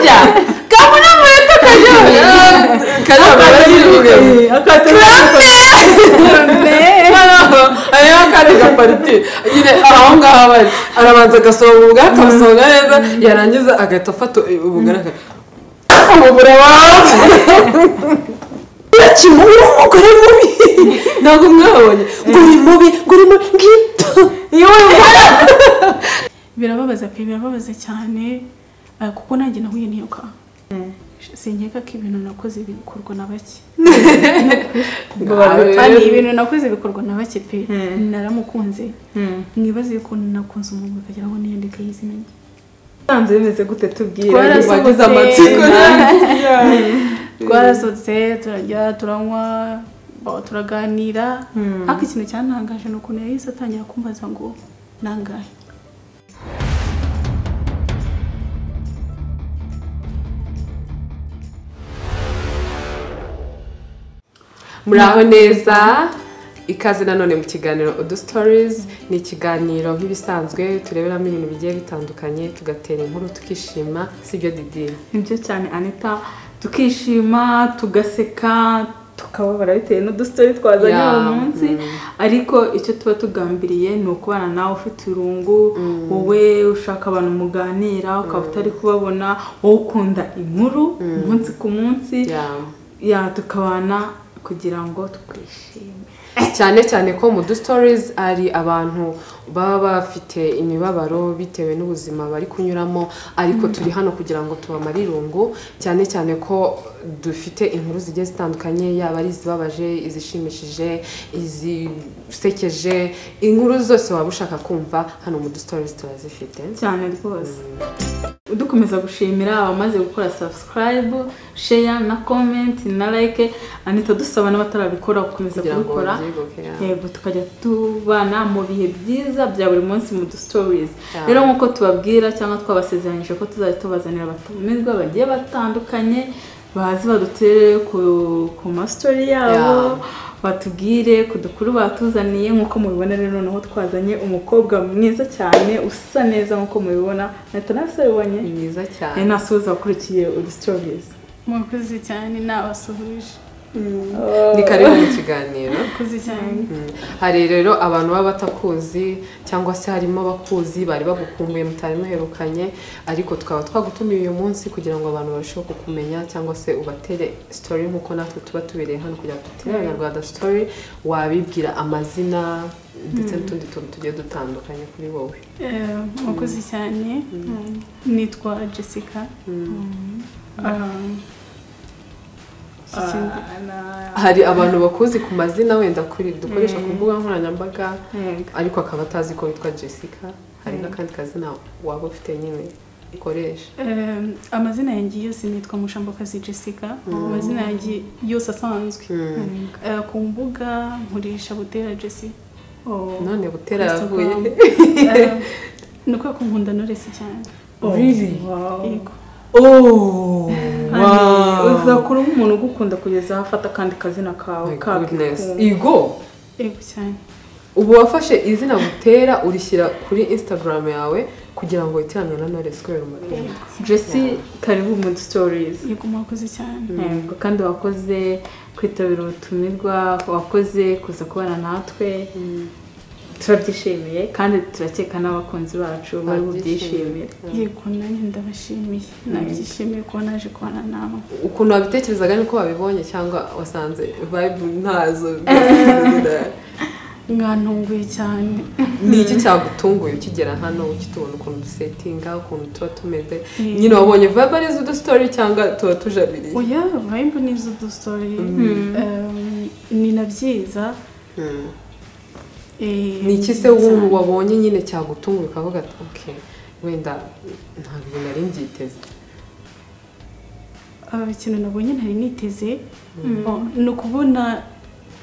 burya kabona mureto ayo kandi gapariti nyine aho ngaho bari arabanza agasohoka ubugari akamusohoka neza yarangiza agahita afata ubugari umugore wawe kimuri umugore mubi ntabwo mwabonye ngo uri mubi ngo uri mubi ngito birababaza pe birababaza cyane kuko nanjye nahuye niyo ka sinkeka ko ibintu nakoze bikorwa na bake kandi ibintu nakoze bikorwa na bake pe naramukunze mwibaze ko nakunze umuntu akagira ngo niyandike izina rye sanze bimeze gute tubwira wagize amatsiko twarasohotse turajya turanywa turaganira ariko ikintu cyantangaje ni ukuntu yahise atangira kumbaza ngo nangahe muraho neza ikaze nanone mu kiganiro Odu Stories ni ikiganiro nk'ibisanzwe tureberamo ibintu bigiye bitandukanye tugatera inkuru tukishima sibyo Didi nibyo cyane Anita tukishima tugaseka tukababara bitewe n'udu story twazanye uwo munsi ariko icyo tuba tugambiriye ni ukubana nawe ufite irungu wowe ushaka abantu muganira ukaba utari kubabona wowe ukunda inkuru umunsi ku munsi tukabana kugira ngo twishime cyane ko mu Odu Stories ari abantu baba bafite imibabaro bitewe n'ubuzima bari kunyuramo ariko turi hano kugira ngo tubamare irungu cyane ko dufite inkuru zigiye zitandukanye yaba ari izibabaje izishimishije izisekeje inkuru zose waba ushaka kumva hano mu Odu Stories turazifite cyane rwose dukomeza gushimira abamaze gukora subscribe share na comment na like Anita dusaba n'abatarabikora gukomeza kubikora yego tukajya tubana mu bihe byiza bya buri munsi mu Odu Stories rero nkuko tubabwira cyangwa twabasezeranyije ko tuzajya tubazanira abatumirwa bagiye batandukanye bazi badutere ku ma story yabo batubwire kudukuru batuzaniye nkuko mubibona rero noneho twazanye umukobwa mwiza cyane usa neza nkuko mubibona Anita nasabibonye mwiza cyane nasuza akurikiye Odu Stories mwakoze cyane nabasuhuje ni karibu mu kiganiro mwakoze cyane hari rero abantu baba batakuzi cyangwa se harimo abakuzi bari bagukumbuye mutari muherukanye ariko tukaba twagutumiye uyu munsi kugira ngo abantu barusheho kukumenya cyangwa se ubatere story nkuko natwe tuba tubereye hano kugira ngo tutere Abanyarwanda story wabibwira amazina ndetse n'utundi tuntu tugiye dutandukanye kuri wowe mwakoze cyane nitwa Jessica hari abantu bakuzi ku mazina wenda kuri dukoresha ku mbuga nkoranyambaga ariko akaba atazi ko witwa Jessica hari n'akandi kazina waba ufite nyine ukoresha amazina yanjye yose nitwa Mushambokazi Jessica amazina yanjye yose asanzwe ku mbuga nkoresha Butera Jessie none Butera yavuye nuko nkunda Knowless cyane really wow uzakura umuntu ugukunda kugeza afata kandi kazina kawe ego cyane ubu wafashe izina Butera urishyira kuri Instagram yawe kugira ngo itiranwe na Knowless kubera umutima Jessie karibu mu Odu Stories yego mwakoze cyane kandi wakoze kwitabira ubutumirwa wakoze kuza kubana natwe turabyishimiye kandi turakeka n'abakunzi bacu bari bubyishimire yego nanjye ndabashimiye nabyishimiye ko naje kubana nawe ukuntu wabitekerezaga niko wabibonye cyangwa wasanze vibe ntazo mwantunguye cyane ni iki cyagutunguye ukigera hano ukitubona ukuntu dusetinga ukuntu tuba tumeze nyine wabonye vibe ari Odu Story cyangwa tuba tujabiriye oya vibe ni Odu Story ni nabyiza ni iki se wabonye nyine cyagutunguye ukavuga ati okay wenda ntabwo nari mbyiteze ikintu nabonye ntari niteze ni ukubona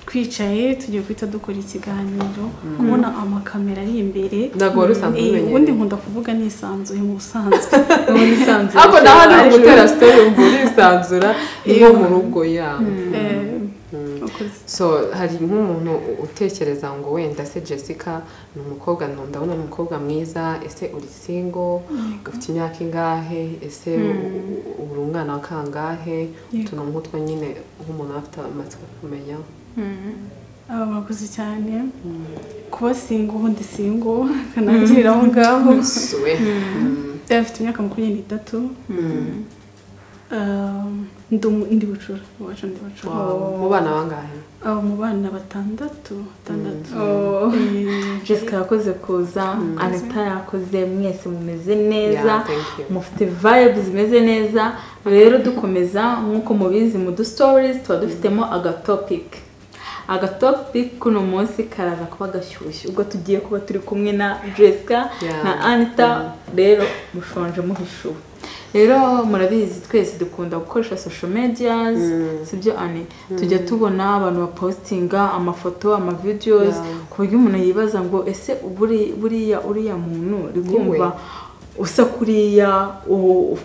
twicaye tugiye kwita dukora ikiganiro kubona amakamera ari imbere ntabwo wari usanzwe umenyereye ubundi nkunda kuvuga nisanzuye mu busanzwe ariko naho ari Gutera story umva urisanzura iyo mu rugo yawe so hari nk'umuntu utekereza ngo wenda se Jessica ni umukobwa ndabona ni umukobwa mwiza ese uri single ufite imyaka ingahe ese uri umwana wa kangahe utuntu nk'utwo nyine nk'umuntu afite amatsiko kumenya murakoze cyane kuba single ubundi single kanangirira aho ngaho afite imyaka 23 ndi bucura iwacu ndi bucura mu bana bangahe mu bana 6 Jessica yakoze kuza Anita yakoze mwese mumeze neza mufite vibes zimeze neza rero dukomeza nkuko mubizi mu du stories twa dufitemo agatopic kuno munsi karaza kuba gashyushye ubwo tugiye kuba turi kumwe na Jessica na Anita rero mushonje muhishuwe rero murabizi twese dukunda gukoresha social medias sibyo ane tujya tubona abantu bapostinga amafoto videos ku buryo umuntu yibaza ngo ese uriya muntu rikumva usa kuriya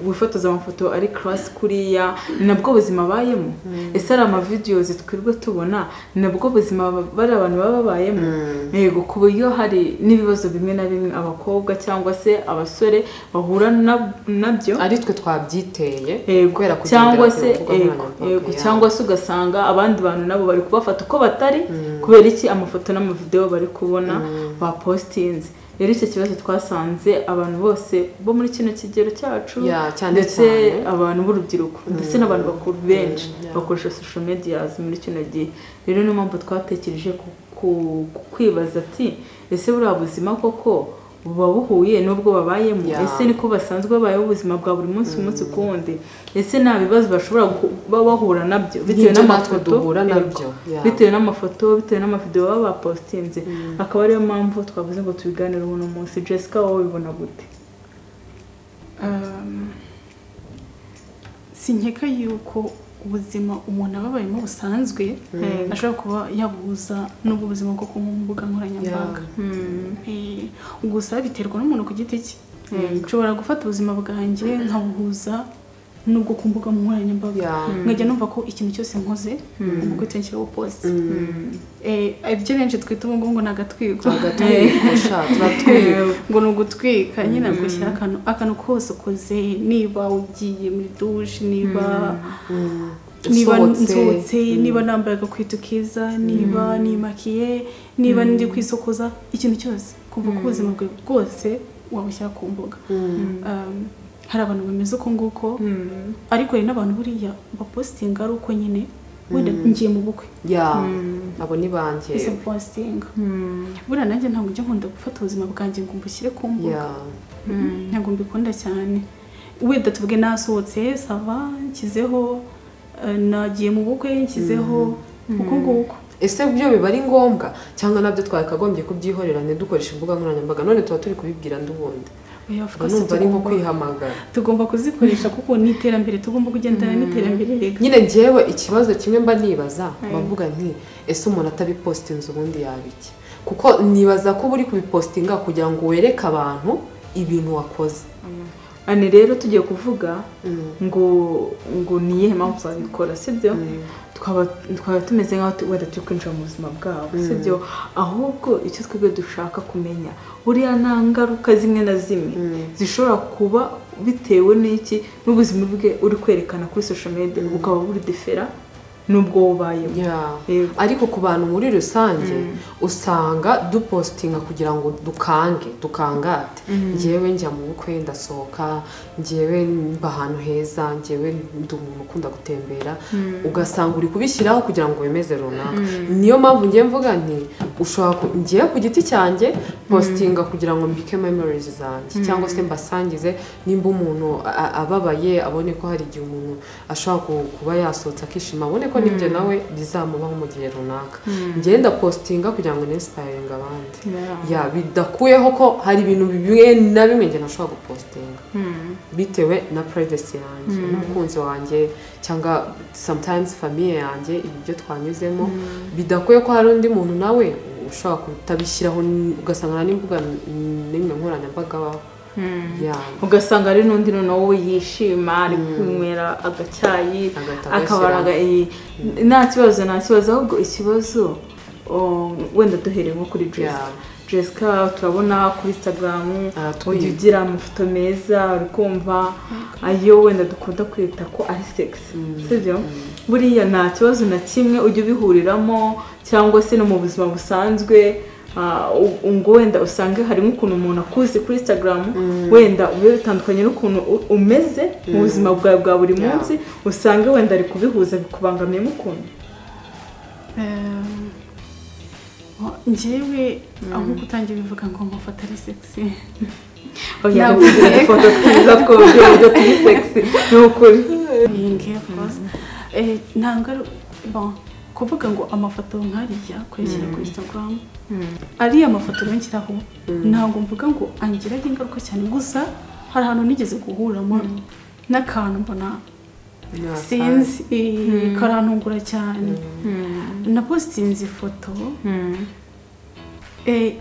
wifotoza amafoto ari class kuriya nabwo buzima bayemo ese ari videos twirwe tubona nabwo buzima bari abantu babayemo yego ku buryo hari nibibazo bimwe na bimwe abakobwa cyangwa se abasore bahura nabyo ari twe twabyiteye kubera cyangwa se cyangwa se ugasanga abandi bantu nabo bari kubafata uko batari kubera iki amafoto n'amavideo bari kubona bapostinze rero icyo kibazo twasanze abantu bose bo muri kino kigero cyacu ndetse abantu b'urubyiruko ndetse n'abantu bakuru benshi bakoresha social media muri kino gihe rero niyo mpamvu twatekereje kwibaza ati ese buriya buzima koko buba buhuye n'ubwo babayemo ese niko basanzwe babayeho ubuzima bwa buri munsi umunsi kuwundi ese nta bibazo bashobora bahura nabyo bitewe n'amafoto bitewe n'amavideo baba bapostinze akaba ariyo mpamvu twavuze ngo tubiganire uno munsi Jessica wowe ubibona gute sinkeka yuko ubuzima umuntu ababayemo busanzwe ashobora kuba yabuza n'ubwo buzima bwo ku mbuga nkoranyambaga gusa biterwa n'umuntu ku giti cye nshobora gufata ubuzima bwanjye nkabuhuza nubwo ku mbuga nkoranyambaga nkajya numva ko ikintu cyose nkoze ngomba kwitenshyiraho post ibyo benshi twita ubu ngo nagatwiko ngo ni ugutwika nyine gushyira akantu kose ukoze niba ugiye muri dushe niba nzutse niba nambaye agakweto keza niba nimakiye niba ndi kwisokoza ikintu cyose kuva ku buzima bwe bwose wabushyira ku mbuga hari abantu bameze uko nguko ariko hari n'abantu buriya bapostinga ari uko nyine wenda ngiye mu bukwe abo ni banjye ese postinga buriya nanjye ntabwo njya nkunda gufata ubuzima bwanjye ngo mbushyire ku mbuga ntabwo mbikunda cyane wenda tuvuge nasohotse sava nshyizeho nagiye mu bukwe nshyizeho uko nguko ese byo biba ari ngombwa cyangwa nabyo twakagombye kubyihorera dukoresha imbuga nkoranyambaga none tuba turi kubibwira ndubundi numva ari nko kwihamagara tugomba kuzikoresha kuko ni iterambere tugomba kugendana n'iterambere reka nyine njyewe ikibazo kimwe mba nibaza bavuga nti ese umuntu atabipostinze ubundi yabiki kuko nibaza ko uri kubipostinga kugira ngo wereke abantu ibintu wakoze ane rero tugiye kuvuga ngo niye mpamvu zabikora sibyo twaba tumeze nk'aho wenda turi kwinjira mu buzima bwabo sibyo ahubwo icyo twebwe dushaka kumenya buriya nta ngaruka zimwe na zimwe zishobora kuba bitewe n'iki n'ubuzima bwe uri kwerekana kuri social media bukaba buri difera nubwo ubayemo ariko ku bantu muri rusange usanga dupostinga kugira ngo dukangate njyewe njya mu bukwe ndasohoka njyewe mba ahantu heza njyewe ndi umuntu ukunda gutembera ugasanga uri kubishyiraho kugira ngo wemeze runaka niyo mpamvu ngiye mvuga nti ushobora ngiye ku giti cyanjye postinga kugira ngo mbike memories zanjye cyangwa se mbasangize nimba umuntu ababaye abone ko hari igihe umuntu ashobora kuba yasohotse akishima abone ko nibyo nawe bizamubaho mu gihe runaka ngenda postinga kugira ngo inspiring abandi bidakuyeho ko hari ibintu bimwe na bimwe nge nashobora gupostinga bitewe na privacy yanjye n'umukunzi wanjye cyangwa sometimes famille yanjye ibyo twanyuzemo bidakuye ko hari undi muntu nawe ushobora kutabishyiraho ugasanga n'imbuga n'imwe nkoranyambaga ugasanga ari n'undi noneho yishima ari kunywera agacyayi akabaraga nta kibazo ahubwo ikibazo wenda duhereye nko kuri Jessica turabona kuri Instagram ugira amafoto meza uri kumva ayo wenda dukunda kwita ko ari sexy sibyo buriya nta kibazo na kimwe ujye ubihuriramo cyangwa se no mu buzima busanzwe ngo wenda usange harimo ukuntu umuntu akuze kuri Instagram wenda ube bitandukanye n'ukuntu umeze mu buzima bwawe bwa buri munsi usange wenda ari kubihuza bikubangamiyemo ukuntu njyewe aho gutangira bivuga ngo amafoto ari sexy ntabwo ifoto twiza twobye turi sexy n'ukuri ntabwo kuvuga ngo amafoto nkariya kuyashyira kuri Instagram ari amafoto yongeraho ntabwo mvuga ngo angiraho ingaruka cyane gusa hari ahantu nigeze guhuramo n'akantu mbona sinzi karantungura cyane na postinze ifoto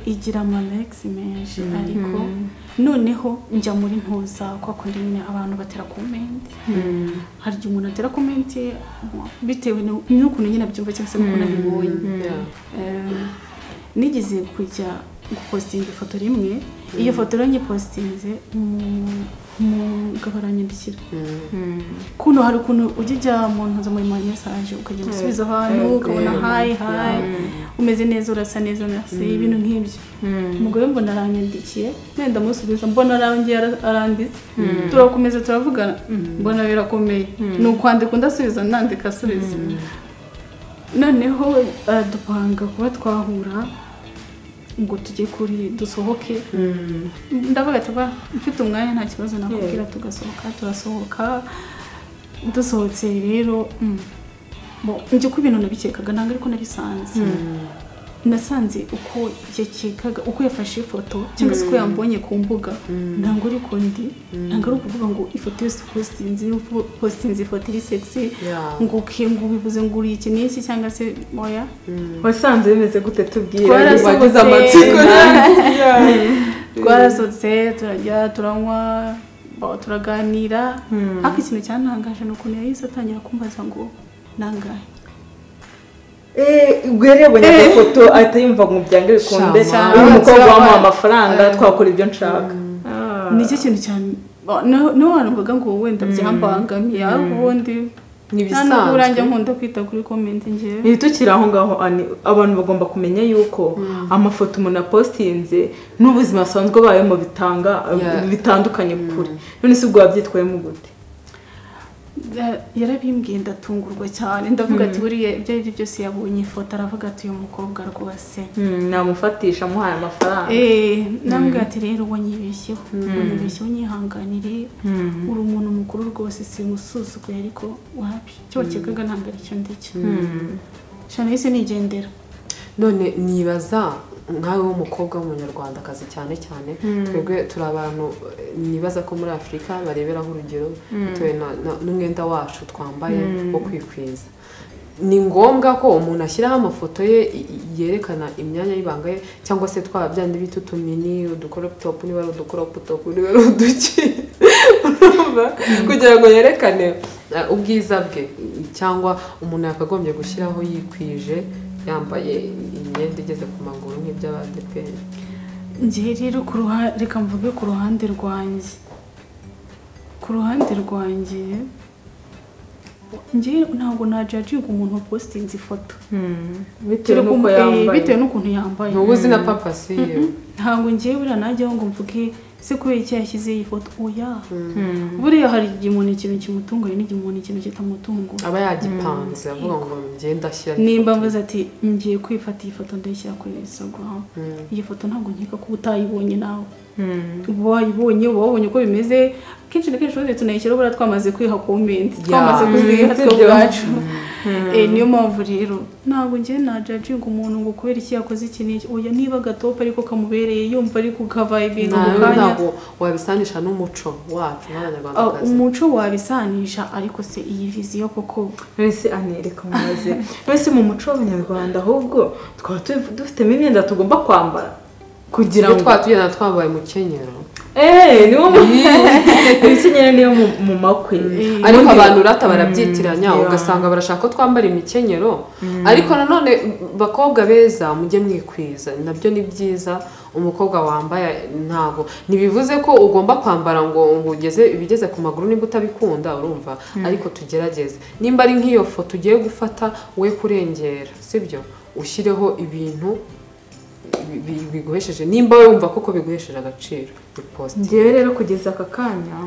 igira amalikes menshi ariko noneho njya muri ntuza kwa kundi nyine abantu batera comment hari igihe umuntu atera comment bitewe n'ukuntu nyine abyumva cyangwa se n'ukuntu abibonye nigeze kujya gupostinga ifoto rimwe iyo foto rero nyipostinze umugabo aranyandikira kuno hari ukuntu ujya mu ntuza muri message ukajya gusubiza abantu ukabona hi umeze neza urasa neza nase ibintu nk'ibyo umugabo mbona aranyandikiye nenda musubiza mbona arangiye aranditse turakomeza turavugana mbona birakomeye ni ukwandika ndasubiza nandika asubiza noneho dupanga kuba twahura ngo tujye kuri dusohoke ndavuga ati mfite umwanya nta kibazo nakubwira turasohoka dusohotse rero njye ko ibintu nabikekaga ntabwo ariko nabisanze nasanze uko yakekaga uko yafashe ifoto cyangwa se uko yambonye ku mbuga ntabwo ari kundi ntabwo ari ukuvuga ngo ifoto yose postinze ifoto iri sexy ngo bivuze ngo uri iki n'iki cyangwa se oya wasanze bimeze gute tubwire wagize amatsiko twarasohotse turajya turanywa turaganira ariko ikintu cyantangaje ni ukuntu yahise atangira kumbaza ngo nangahe gwerebonye agafoto ahita yumva ngo byange bikunde uyu mukobwa wamuha amafaranga twakora ibyo nshaka nicyo kintu cyane no wanavuga ngo wenda byambangamiye ubundi n'ibisanzwe uranjye nkunda kwita kuri comment ngewe iri tukiri aho ngaho abantu bagomba kumenya yuko amafoto umuntu apostinze n'ubuzima asanzwe bayemo bitandukanye kuri none se ubwo wabyitwayemo gute yarabimbwiye ndatungurwa cyane ndavuga ati buriya ibyo ari byo byose yabonye ifoto aravuga ati uyu mukobwa rwose namufatisha amuhaye amafaranga nambwira ati rero wanyibeshyeho nyihanganire uri umuntu mukuru rwose simusuzuguye ariko wapi icyo wakekaga ntabwo ari cyo ndicyo cyane yise nigendera none nibaza nkawe w'umukobwa w'umunyarwandakazi cyane twebwe turi abantu nibaza ko muri Afurika bareberaho urugero bitewe n'umwenda wacu twambaye wo kwikwiza ni ngombwa ko umuntu ashyiraho amafoto ye yerekana imyanya y'ibanga ye cyangwa se twabyandi bita utumini udukoropu topu niba ari udukoropu topu niba ari uduki kugira ngo yerekane ubwiza bwe cyangwa umuntu yakagombye gushyiraho yikwije yambaye imyenda igeze ku maguru nk'iby'abadeperi njye rero reka mvuge ku ruhande rwanjye njye ntabwo najajinga umuntu postinze ifoto bitewe n'ukuntu yambaye ntubuzi na papa si yewe ntabwo njyewe buriya najyaho ngo mvuge se kubera icyo yashyize iyi foto oya buriya hari igihe umuntu ikintu kimutunguye n'igihe umuntu ikintu kitamutunguye aba yagipanze avuga ngo ngenda ashyira nimba mvuze ati ngiye kwifata iyi foto ndayishyira kuri Instagram iyi foto ntabwo nkeka ko utayibonye nawe uba wayibonye uba wabonye uko bimeze kenshi na kenshi ubundi tunayishyira buriya twamaze kwiha comment twamaze kuziha twe ubwacu niyo mpamvu rero ntabwo njye najajinga umuntu ngo kubera iki yakoze iki n'iki oya niba gatopa ariko kamubereye yumva ari kukava ibintu ntabwo wabisanisha n'umuco wacu n'abanyarwandakazi umuco wabisanisha ariko se iyi viziyo koko wese anereka wese mu muco w'abanyarwanda ahubwo twaba dufitemo imyenda tugomba kwambara kugira ngo twatugenda twambaye umukenyero niwo imikenyero niyo mu makwe ariko abantu urata barabyitiranya ugasanga barashaka ko twambara imikenyero ariko nanone bakobwa beza mujye mwikwiza nabyo ni byiza umukobwa wambaye ntago nibivuze ko ugomba kwambara ngo ugeze ibigeze ku maguru nimba utabikunda urumva ariko tugerageze nimba ari nk'iyo foto ugiye gufata we kurengera sibyo ushyireho ibintu biguhesheje nimba wumva koko biguhesheje agaciro post ngewe rero kugeza aka kanya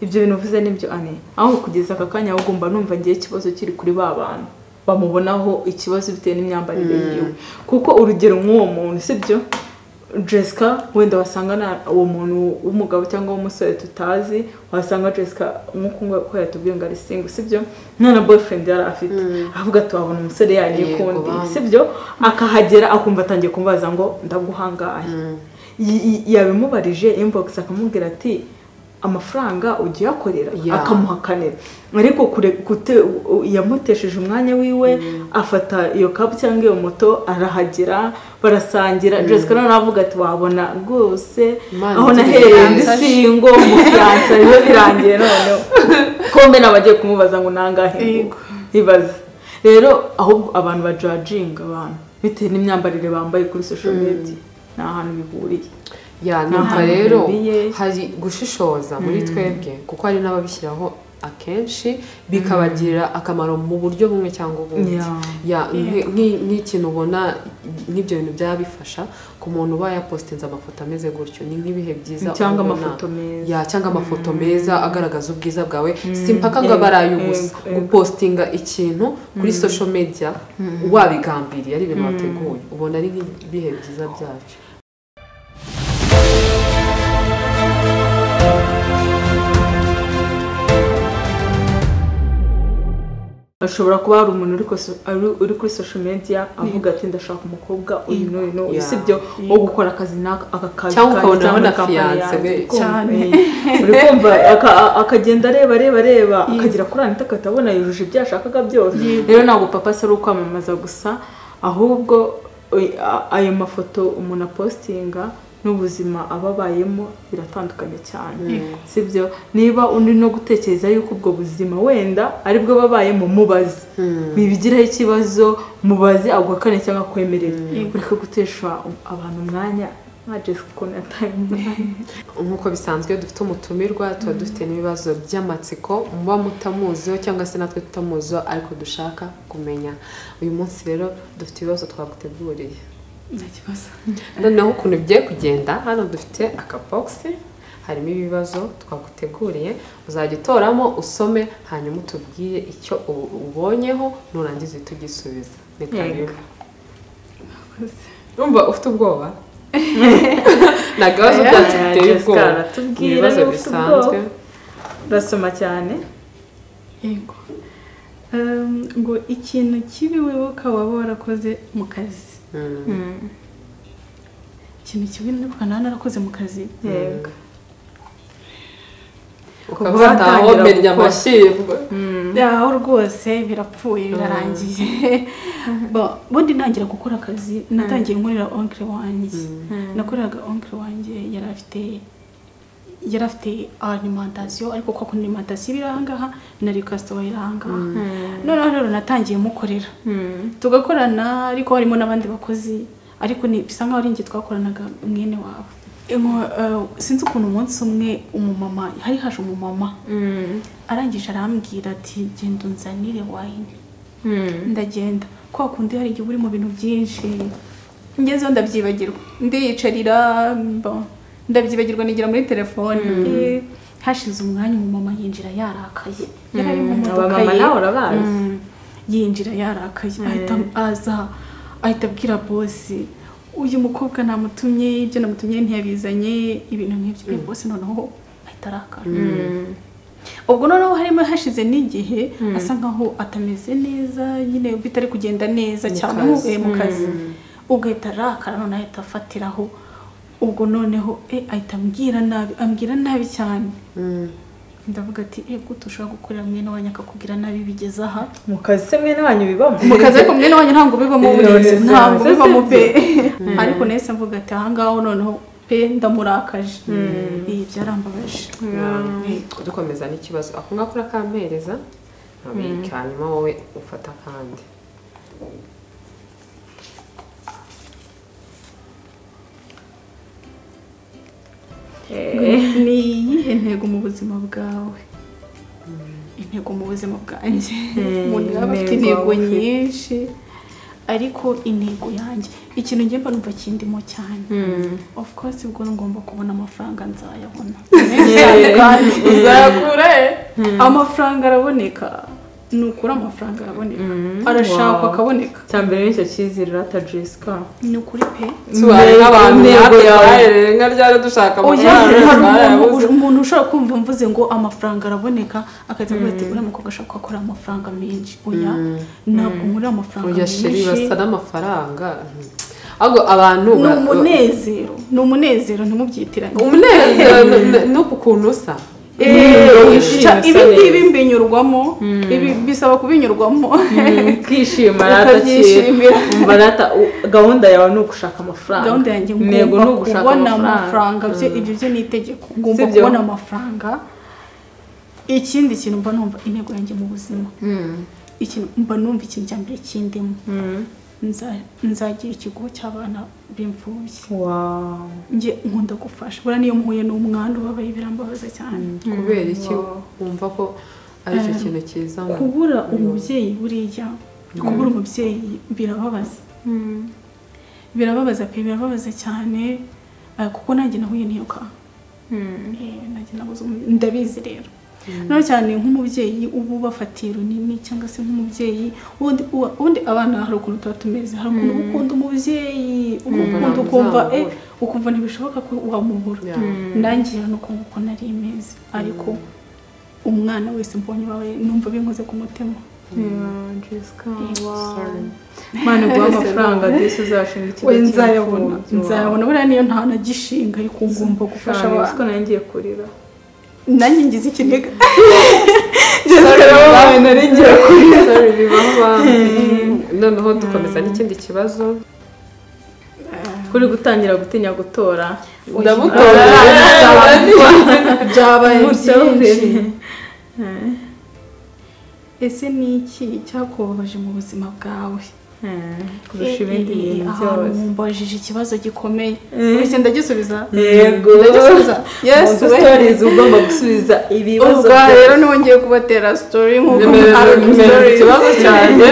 ibyo bintu uvuze nibyo ane aho kugeza aka kanya ugomba numva ngiye ikibazo kiri kuri ba bantu bamubonaho ikibazo bitewe n'imyambarire yiwe kuko urugero nk'uwo muntu sibyo Jessica wenda wasanga uwo muntu w'umugabo cyangwa w'umusore tutazi wasanga Jessica nk'uko yatubwiye ngo ari single sibyo none boyfriend yari afite avuga ati wabona umusore yanyikundi sibyo akahagera akumva atangiye kumbaza ngo ndaguhangaye yabimubarije inbox akamubwira ati amafaranga ugiye akorera akamuhakanira ariko yamutesheje umwanya wiwe afata iyo kabu cyangwa iyo moto arahagera barasangira Jessica nawe avuga ati wabona rwose aho nahereye ndi singo umufiyansa biba birangiye none kombe nabagiye kumubaza ngo nangahe ibaze rero ahubwo abantu bajudginga abantu bitewe n'imyambarire bambaye kuri social media nta hantu bihuriye numva rero hari gushishoza muri twebwe kuko hari n'ababishyiraho akenshi bikabagirira akamaro mu buryo bumwe cyangwa ubundi nk'ikintu ubona nk'ibyo bintu byaba bifasha ku muntu uba yapostinze amafoto ameze gutyo ni nk'ibihe byiza cyangwa amafoto meza cyangwa amafoto meza agaragaza ubwiza bwawe simpaka ngo abaraye ubusa gupostinga ikintu kuri social media wabigambiriye ari ibintu wateguye ubona ari nk'ibihe byiza byacyo ashobora kuba hari umuntu uri kuri social media avuga ati ndashaka umukobwa uyu n'uyu sibyo wo gukora akazi n'aka cyangwa ukabona na fiance cyane uri kumva akagenda areba akagira kuri Anita akatabona yujuje ibyo yashakaga byose rero ntabwo papa se ari ukwamamaza gusa ahubwo ayo mafoto umuntu apostinga n'ubuzima ababayemo biratandukanye cyane sibyo niba undi no gutekereza yuko ubwo buzima wenda aribwo babayemo mubazi bibigiraho ikibazo mubazi agwakane cyangwa kwemerera ureka gutesha abantu umwanya nka Jessica ko nataye nk'uko bisanzwe dufite umutumirwa tuba dufite n'ibibazo by'amatsiko muba mutamuziho cyangwa se natwe tutamuziho ariko dushaka kumenya uyu munsi rero dufite ibibazo twaguteguriye noneho ukuntu bigiye kugenda hano dufite akabogisi harimo ibibazo twaguteguriye uzajya utoramo usome hanyuma utubwiye icyo ubonyeho nurangiza tugisubiza ni karibu urumva ufite ubwoba ntabwo ibibazo byacu biteye ubwoba ni ibibazo bisanzwe urasoma cyane yego ngo ikintu kibi wibuka waba warakoze mu kazi ikintu kibi nibuka narakoze mu kazi yego ukaba wamenye amashyiga yaho rwose birapfuye birarangiye bundi ntangira gukora akazi natangiye nkorera onkire wanjye nakoreraga onkire wanjye yari afite alimentation ariko kwa kundi alimentation ibirangaha na restaurant irangaha noneho rero natangiye mukorera tugakorana ariko harimo n'abandi bakozi ariko ni bisa nkaho ari nge twakoranaga mwene wabo sinzi ukuntu umunsi umwe umumama hari haje umumama arangije arambwira ati genda unzanire wine ndagenda kwa kundi hari igihe uri mu bintu byinshi ngezeho ndabyibagirwa ndiyicarira ndabyibagirwa nigira muri telefone hashize umwanya umumama yinjira yarakaye yari mu modoka ye yinjira yarakaye ahita abwira bosi uyu mukobwa namutumye ibyo namutumye ntiyabizanye ibintu nk'ibyo bosi noneho ahita arakara ubwo noneho harimo hashize n'igihe asa nkaho atameze neza nyine bitari kugenda neza cyane mu kazi ugahita arakara noneho ahita afatiraho ubwo noneho ahita ambwira nabi cyane ndavuga ati gute ushobora gukorera mwene wanyu akakubwira nabi bigeze aha mu kazi se mwene wanyu bibamo mu kazi ariko mwene wanyu ntabwo bibamo ntabwo bibamo pe ariko nahise mvuga ati ahangaho noneho pe ndamurakaje byarambabaje dukomeza n'ikibazo ako ngako urakampereza hanyuma wowe ufata kandi ni iyihe ntego mu buzima bwawe intego mu buzima bwanjye umuntu yaba afite intego nyinshi ariko intego yanjye ikintu njye mba numva kindimo cyane of course ubwo ngomba kubona amafaranga nzayabona uzayakure amafaranga araboneka nukura amafaranga araboneka arashaka akaboneka cyambere nicyo cyizirira ta Jessica ni ukuri pe subaye n'abantu yawe nka ryari dushaka amafaranga umuntu ushobora kumva mvuze ngo amafaranga araboneka akaza kuvuga ati uriya mukobwa ashaka gukora amafaranga menshi oya ntabwo muri amafaranga menshi oya sheri basa n'amafaranga ahubwo abantu ni umunezero ntimubyitiranye umunezero no ku kuntu usa ibi ngibi mbinyurwamo ibi bisaba kubinyurwamo kwishima rata gahunda yawe ni ugushaka amafaranga gahunda yanjye ngomba kubona amafaranga ibyo byo ni itegeko ngomba kubona amafaranga ikindi kintu mba numva intego yanjye mu buzima mba numva ikintu cya mbere kindimo nzagira ikigo cy'abana b'imfubyi njye nkunda gufasha buriya niyo mpuye n'umwana ubabaye birambabaza cyane kubera iki wumva ko ari cyo kintu cyiza kubura umubyeyi buriya kubura umubyeyi birababaza pe birababaza cyane kuko nanjye nahuye n'iyo ka nanjye nabuze ndabizi rero no cyane nk'umubyeyi ubu bafatiye runini cyangwa se nk'umubyeyi ubundi abana hari ukuntu tuba tumeze hari ukuntu ukunda umubyeyi ukunda ukumva ntibishoboka ko wamubura ndangira no kumva uko nari imeze ariko umwana wese mbonye wawe numva binkoze ku mutima Jessica mwana guha amafaranga disi uzashinga ikigo nzayabona buriya niyo nta nagishinga ariko ngomba gufasha abantu ko nangiye kurira nanjye ngize ikiniga nari ngiye kurira bibaho noneho dukomeza n'ikindi kibazo kuri gutangira gutinya gutora ndamutora byabaye byinshi ese ni iki cyakubabaje mu buzima bwawe kurusha ibindi bintu byose mumbajije ikibazo gikomeye uretse ndagisubiza yego yes stories ugomba gusubiza ibibazo rero nongeye kubatera story nk'uko ikibazo cyane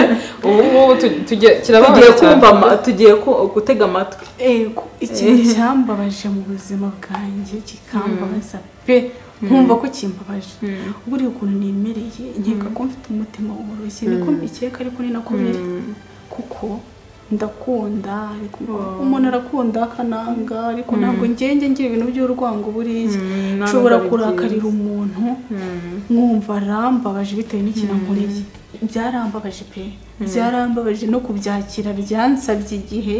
ubu tugiye gutega amatwi ikintu cyambabaje mu buzima bwanjye kikambabaza pe nkumva ko kimbabaje buriya ukuntu nemereye nkeka ko mfite umutima woroshye niko mbikeka ariko ni nako biri kuko ndakunda ariko umuntu arakunda akananga ariko ntabwo ngenge ngira ibintu by'urwango buriya nshobora kurakarira umuntu nkumva arambabaje bitewe n'ikintu ankoreye byarambabaje pe byarambabaje no kubyakira byansabye igihe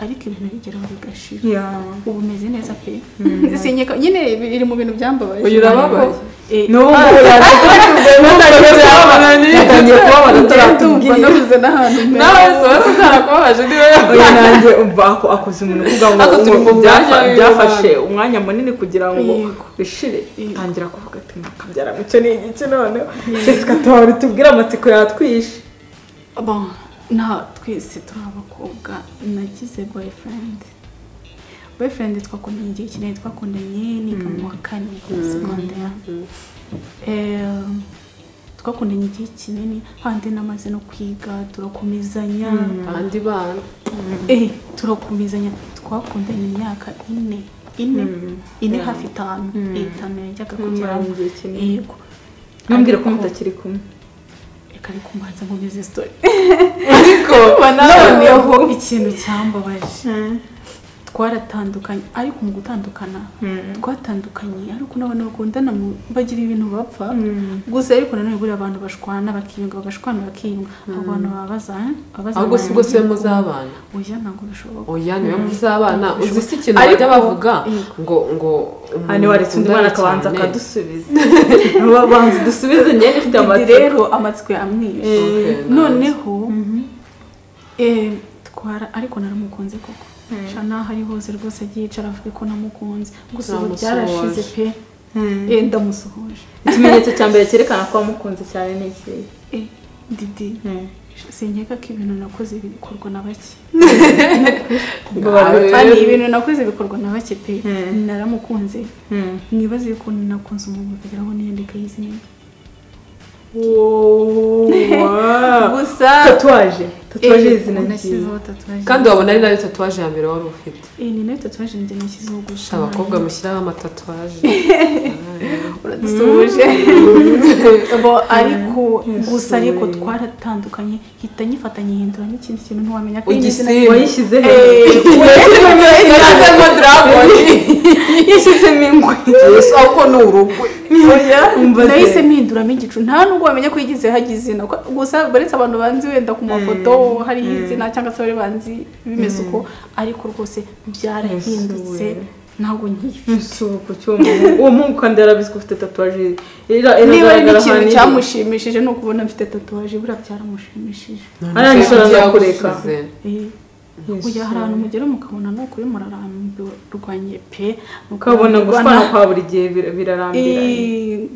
ariko ibintu bigeraho bigashira ubu meze neza pe sinyeka nyine iri mu bintu byambabaje uyu urababaye n'ubu yatangiye kubabona turatubwira nabuze n'ahantu nawe soza utarakubabaje niwe nanjye umva ko akoze umuntu kuvuga ngo byafashe umwanya munini kugira ngo bishire tangira kuvuga ati makabyara mucyo ni iki none Jessica tori tubwira amatsiko yatwishe twese turi abakobwa nagize boyfriend twakundanye igihe kinini twakundanye niga mu wa kane secondaire twakundanye igihe kinini handi namaze no kwiga turakomezanya abandi bana turakomezanya twakundanye imyaka ine hafi 5 yajyaga kugera yego ntumbwire ko mutakiri kumwe kari kumbanza mu bizi story ariko noneho ikintu cyambabaje twaratandukanye ariko mu gutandukana twatandukanye ariko n'abantu bakundana bagira ibintu bapfa gusa ariko nanone buri abantu bashwana bakiyunga abantu babaza ahubwo si bwo se muzabana oya ntabwo bishoboka oya niwe muzabana uzi si ikintu bajya bavuga ngo hani waretse undi mwana akabanza akadusubiza babanza dusubize njye nifite amatsiko rero amatsiko yamwishe noneho ariko naramukunze koko naho ari hose rwose agiye yicara avuga ko namukunze gusa ubu byarashize pe ndamusuhuje ikimenyetso cya mbere cyerekana ko wamukunze cyane ni iki Didi sinkeka ko ibintu nakoze bikorwa na bake kandi ibintu nakoze bikorwa na bake pe naramukunze nibaze ko nakunze umuntu kugira ngo niyandike izina gusa tatuwaje izina nashyizeho tatuwaje kandi wabona ari nayo tatuwaje ya mbere wari ufite ni nayo tatuwaje njye nashyizeho gusa abakobwa mushyiraho amatatuwaje uradusubuje ariko gusa ariko twaratandukanye hita nyifatanye hindura n'ikindi kintu ntiwamenya ko wayishyize yashyizemo dragon yashyizemo ingwe yesu ako ni urugwe nahise mpinduramo igicu nta nubwo wamenya ko yigize hagize izina gusa baretse abantu banzi wenda ku mafoto hariho izina cyangwa se bari banzi bimeze uko ariko rwose byarahindutse ntabwo nkifite uwo mungu kandi yarabizi ko ufite tatuwaje niba ari n'ikintu cyamushimishije ni ukubona mfite tatuwaje buriya byaramushimishije arangishora azakureka ujya hari ahantu mugera mukabona ni ukuri murarambirwanye pe ukabona gushwana kwa buri gihe birarambira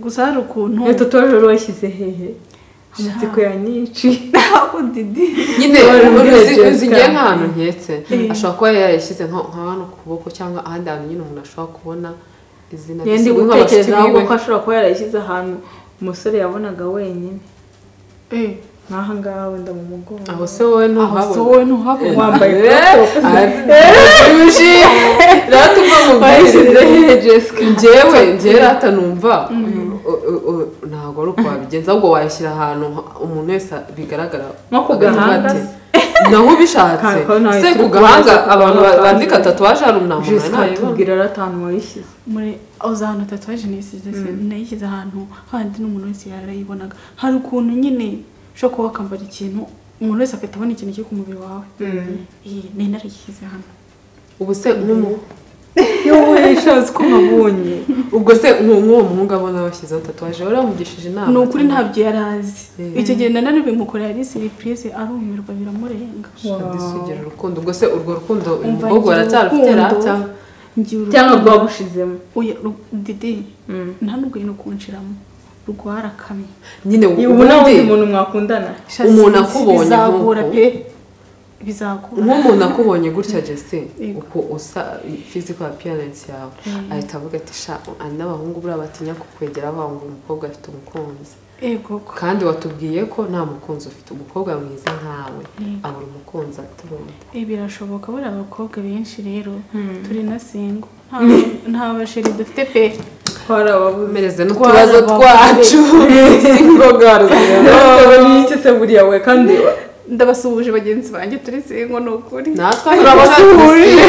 gusa hari ukuntu iyo tatuwaje rero washyize hehe amatsiko yanyici ntabwo Didi nyine uzigiye nk'ahantu nketse ashobora kuba yarayishyize nka hano ku kuboko cyangwa ahandi hantu nyine umuntu ashobora kubona izina ndi gutekereza ahubwo ko ashobora kuba yarayishyize ahantu umusore yabonaga wenyine nk'aha ngaha wenda mu mugongo aho se wowe ntuhabona wambaye crop rero tuva mu bwishyize Jessica njyewe rata numva ntabwo ari uko wabigenza ahubwo wayishyira ahantu umuntu wese bigaragara nko ku gahanga naho ubishatse se ku gahanga abantu bandika tatuwaje hari umuntu Jessica tubwira ratanu wayishyize muri aho hantu tatuwaje nayishyize ahantu handi n'umuntu wese yarayibonaga hari ukuntu nyine ushobora kuba wakambara ikintu umuntu wese agahita abona ikintu kiri ku mubiri wawe nari narayishyize hano ubu se ishazi ko nkabonye ubwo se nk'uwo muhungu abona washyizeho tatuwaje waramugishije inama ni ukuri ntabyo yari azi icyo gihe nanone bimukorera ari surprise arumirwa biramurenga ndisugira urukundo ubwo se urwo rukundo umukobwa aracyarufite cyangwa cyangwa rwagushizemo Didi nta nubwo yino kunshiramo rwarakamye nyine ubu n'undi muntu mwakundana umuntu akubonye bizagura pe bizagura nk'umuntu akubonye gutya Jesse uko usa physical appearance yawe ahita avuga ati sha n'abahungu buriya batinya kukwegera banga umukobwa afite umukunzi kandi watubwiye ko nta mukunzi ufite umukobwa mwiza nkawe abura umukunzi atubona birashoboka buriya abakobwa benshi rero turi na single nta basheri dufite pe twarababumereze n'utubazo twacu single girls n'iki se buriya we kandi ndabasuhuje bagenzi banjye turi single ni ukuri natwe turabasuhuje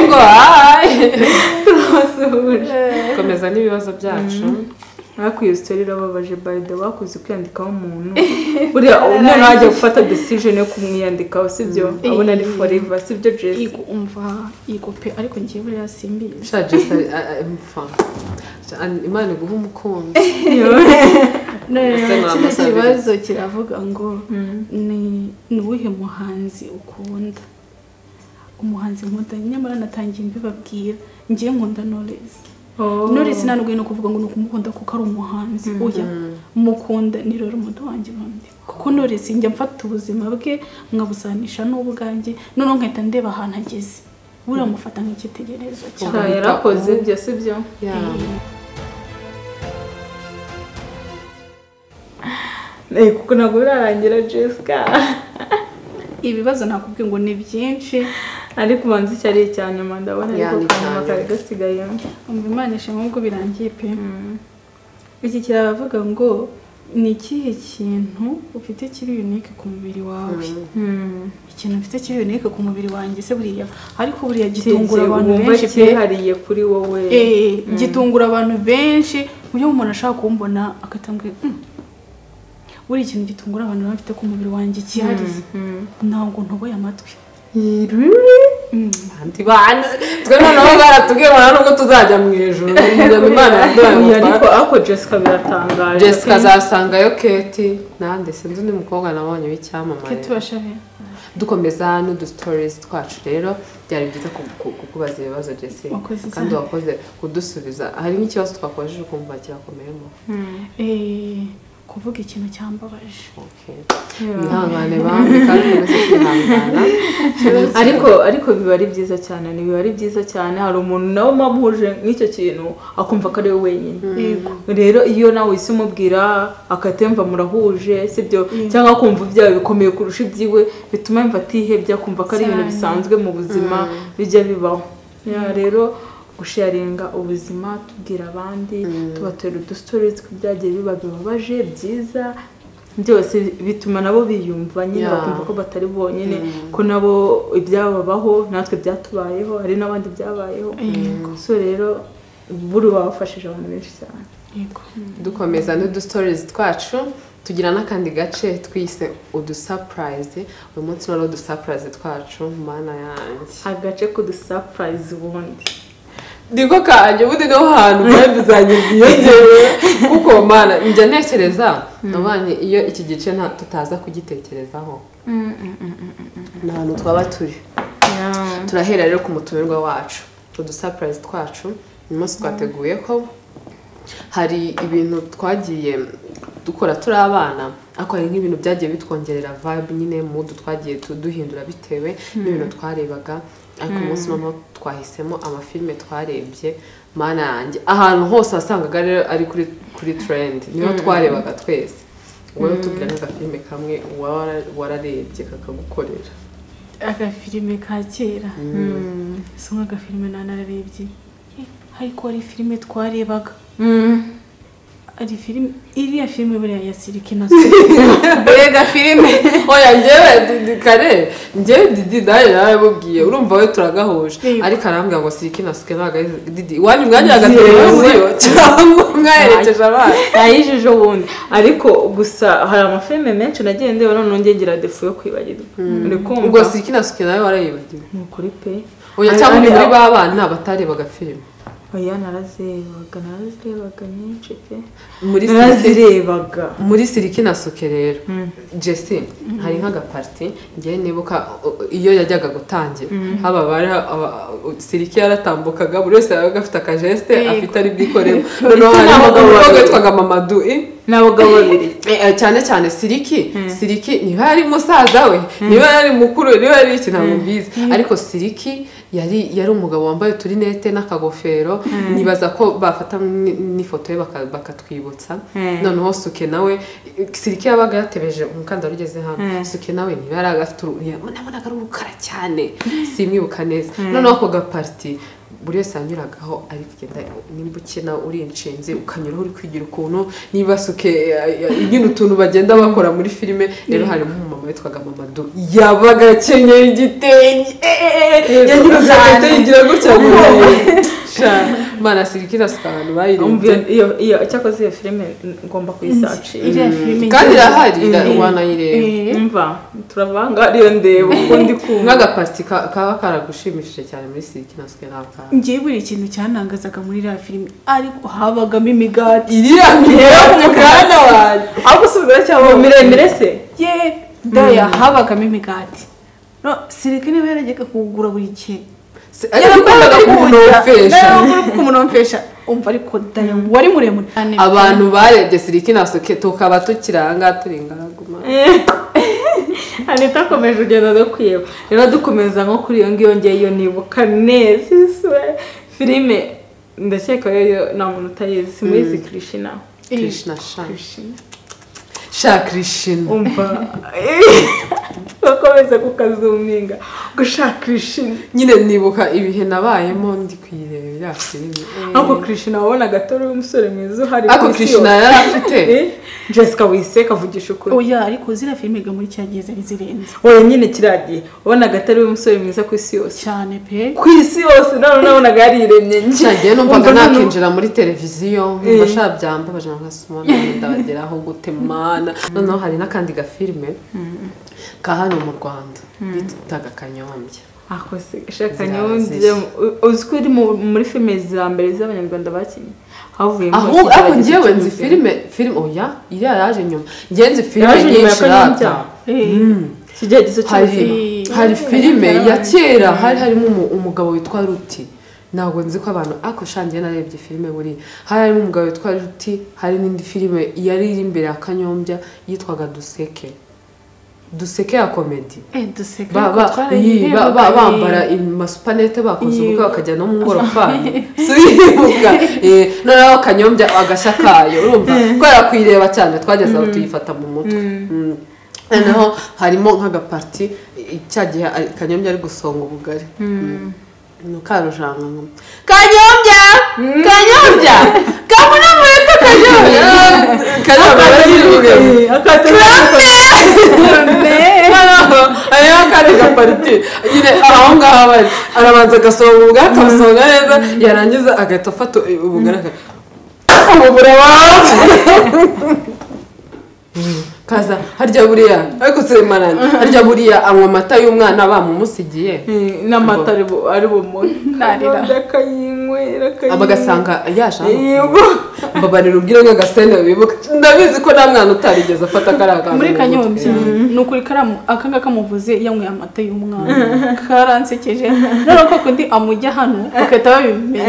turabasuhuje komeza n'ibibazo byacu nakwiye story rababaje by the wakuze kwiyandikaho umuntu buriya umuntu ajya gufata decision yo kumwiyandikaho sibyo abona ari forever sibyo Jesse umva pe ariko ngiye buriya simbizi sha Jesse mfa Imana iguha umukunzi ikibazo kiravuga ngo ni uwuhe muhanzi ukunda umuhanzi nkunda nyamara natangiye mbibabwira ngiye nkunda Knowless nta nubwo no kuvuga ngo nukumukunda kuko ari umuhanzi oya mukunda ni rero umudo wanjye bandi kuko Knowless njya mfata ubuzima bwe nkabusanisha n'ubwanjye none nkahita ndeba ahantu ageze buriya mufata nk'ikitegererezo cyane yarakoze ibyo sibyo kuko ntabwo birarangira Jessica ibibazo nakubwiye ngo ni byinshi ariko ubanza icyo ari icya nyuma ndabona ariko kanyuma kari gasigayemo umva Imana ishimwe ubwo birangiye pe iki kiravuga ngo ni ikihe kintu ufite kiri unique ku mubiri wawe ikintu mfite kiri unique ku mubiri wanjye se buriya ariko buriya gitungura abantu benshi cyihariye kuri wowe gitungura abantu benshi uyo umuntu ashaka kumbona akatambwe buri ikintu gitungura abantu bafite ku mubiri wanjye cyihariye ntabwo ntoboye amatwi Anti bana twe noneho baratubwiye ngo nubwo tuzajya mu ijuru Imana yaduhaye ariko Jessica biratangaje Jessica azasangayo Kate nande sinzi undi mukobwa nabonye w'icyamamare Kate bashabe dukomeza n'udu stories twacu rero byari byiza kukubaza ibibazo Jessica kandi wakoze kudusubiza hari n'ikibazo twakubajije ukumva kirakomeyemo kuvuga ikintu cyambabaje ihangane bamwe kandi kwihangana ariko biba ari byiza cyane biba ari byiza cyane hari umuntu nawe mamuhuje nk'icyo kintu akumva ko ari we wenyine rero iyo nawe isi umubwira akatemva murahuje sibyo cyangwa kumva ibyawe bikomeye kurusha ibyiwe bituma yumva atihebye akumva ko ari ibintu bisanzwe mu buzima bijya bibaho rero gusharinga ubuzima tubwira abandi tubatera udustories byagiye biba bibabaje byiza byose bituma nabo biyumva nyine bakumva ko batari bonyine ko nabo ibyababaho natwe byatubayeho hari n'abandi byabayeho so rero buri wabafashije abantu benshi cyane dukomeza n'udustories twacu tugira n'akandi gace twise udusurprise uyu munsi nari udusurprise twacu mana yanjye agace k'udusurprise ubundi Diko kanje ubundi no hantu kandi zanyigiyongeye kuko mana njya ntekereza nabanye iyo iki gice tutaza kugitekerezaho n'abantu twaba turi turahera rero ku mutumirwa wacu udusurprise twacu umunsi twateguye ko hari ibintu twagiye dukora turi abana ariko hari nk'ibintu byagiye bitwongerera vibe nyine mu twagiye duhindura bitewe n'ibintu twarebaga ariko umunsi noneho twahisemo amafilme twarebye mana yanjye ahantu hose wasangaga rero ari kuri trend niho twarebaga twese wowe tubwira n'agafilme kamwe wararebye kakagukorera agafilme ka kera so nk'agafilme nararebye ariko ari filme twarebaga ari filme iriya filme buriya ya Siriki na Bega filme oya njyewe kare njyewe Didi nawe yarabubwiye urumva we turagahuje ariko arambwira ngo Siriki na Suke naga Didi wanyu mwanya agateleviziyo cyangwa mwaherekeje abana yayijije ubundi ariko gusa hari amafilme menshi nagiye ndeba none ngengera defu yo kwibagirwa ubwo Siriki na Suke nawe warayibagiwe ni kuri pe oya cyangwa muri babana batarebaga filme oya narazirebaga nyinshi pe muri Siriki na Suke rero Jesse hari nk'agaparti ngiye nibuka iyo yajyaga gutangira haba bari Siriki yaratambukaga buri wese yabaga afite akageste afite ari bwikorera noneho hari abagabo bitwaga Mamadou n'abagabo babiri cyane cyane Siriki niba yari musaza we niba yari mukuru niba yari iki ntabwo mbizi ariko Siriki yari umugabo wambaye turinete n'akagofero nibaza ko bafata n'ifoto ye bakatwibutsa noneho Suke nawe Siriki yabaga yatebeje umukandara ugeze hano Suke nawe niba yari agafite nabonaga ari urukara cyane simwibuka neza noneho ako gaparti buri wese yanyuragaho ari kugenda nimba ukina uri inshinzi ukanyuraho uri kwigira ukuntu niba Suke nyine utuntu bagenda bakora muri filime rero harimo umumama witwaga Mamadou yabaga akenyeye igitenge yagira uzagira gutya mana Siriki na Suke abantu bayirebye iyo cyakoze iyo filime ngomba kuyisaci kandi irahari wanayireba umva turavanga ariyo ndeba uko ndi kumva nk'agaparti kaba karagushimishije cyane muri Siriki na Suke n'aka ngiye buri kintu cyanangazaga muri iriya filime ariko habagamo imigati iriya mugana wawe aho gusubira cyangwa miremire se daya habagamo imigati no Siriki niba yarajyaga kugura buri kintu yarakundaga kumunomfesha umva ariko daya wari muremure abantu barebye Siriki na Suke tukaba tukiranga turingaguma Anita akomeje ugenda dukwiye rero dukomeza nko kuri iyo ngiyo ngiyo nibuka neza filime ndakeka yo nta muntu utayizi simuyizi Krishna Krishna umva bakomeza kukazuminga gushaka Krishina nyine nibuka ibihe nabayemo ndi kwirebera filime ariko Krishina wabonaga atari umusore mwiza uhari ako Krishina yari afite Jessica Wiseka avugisha ukuri oya ariko zira filime ga muri cyagiye zari zirenze oya nyine kiragiye wabonaga atari umusore mwiza ku isi yose cyane pe ku isi yose nabonaga yariremye cyagiye numvaga nakinjira muri televiziyo bashabyamba baje nkasumona ndabageraho gutemana noneho hari n'akandi gafilme ka hano mu Rwanda bitaga Kanyombya akose shaka Kanyombya uziko iri muri filme za mbere z'abanyarwanda bakinye havuye aho ngiyewe nzi filme oya iriya yaje nyuma ngenzi filme nyinshi rata kigegiso hari filme ya kera harimo umugabo witwa Ruti ntabwo nzi ko abantu akoshangiye narebye filme buri harimo umugabo witwa Ruti hari n'indi filme yari iri imbere ya Kanyombya yitwaga Duseke ya comedy Duseke bambara amasupanete bakoze ubukwe bakajya no mu ngorofani suyibuka noneho Kanyombya agashya kayo urumva ko yakwireba cyane twageze aho tuyifata mu mutwe noneho harimo nk'agaparti cyagihe Kanyombya ari gusonga ubugari nukarujanga Kanyombya kamuna mweto Kanyombya ayo kandi gaparti nyine aho ngaho bari arabanza agasonga ubugari akamusonga neza yarangiza agahita afata ubugari ubura wawe kaza harya buriya ariko semananye harya buriya anywa amata y'umwana bamumusigiye n'amata ari narira akayinywera abagasanga yashaka mbabarira ubwire nk'agasene bibuka ndabizi ko nta mwana utarigeze afata karaga muri Kanyombya nukuri karamu akanga kamuvuze yanyweye amata y'umwana karansekeje none ko kundi amujya hano akahita babimenya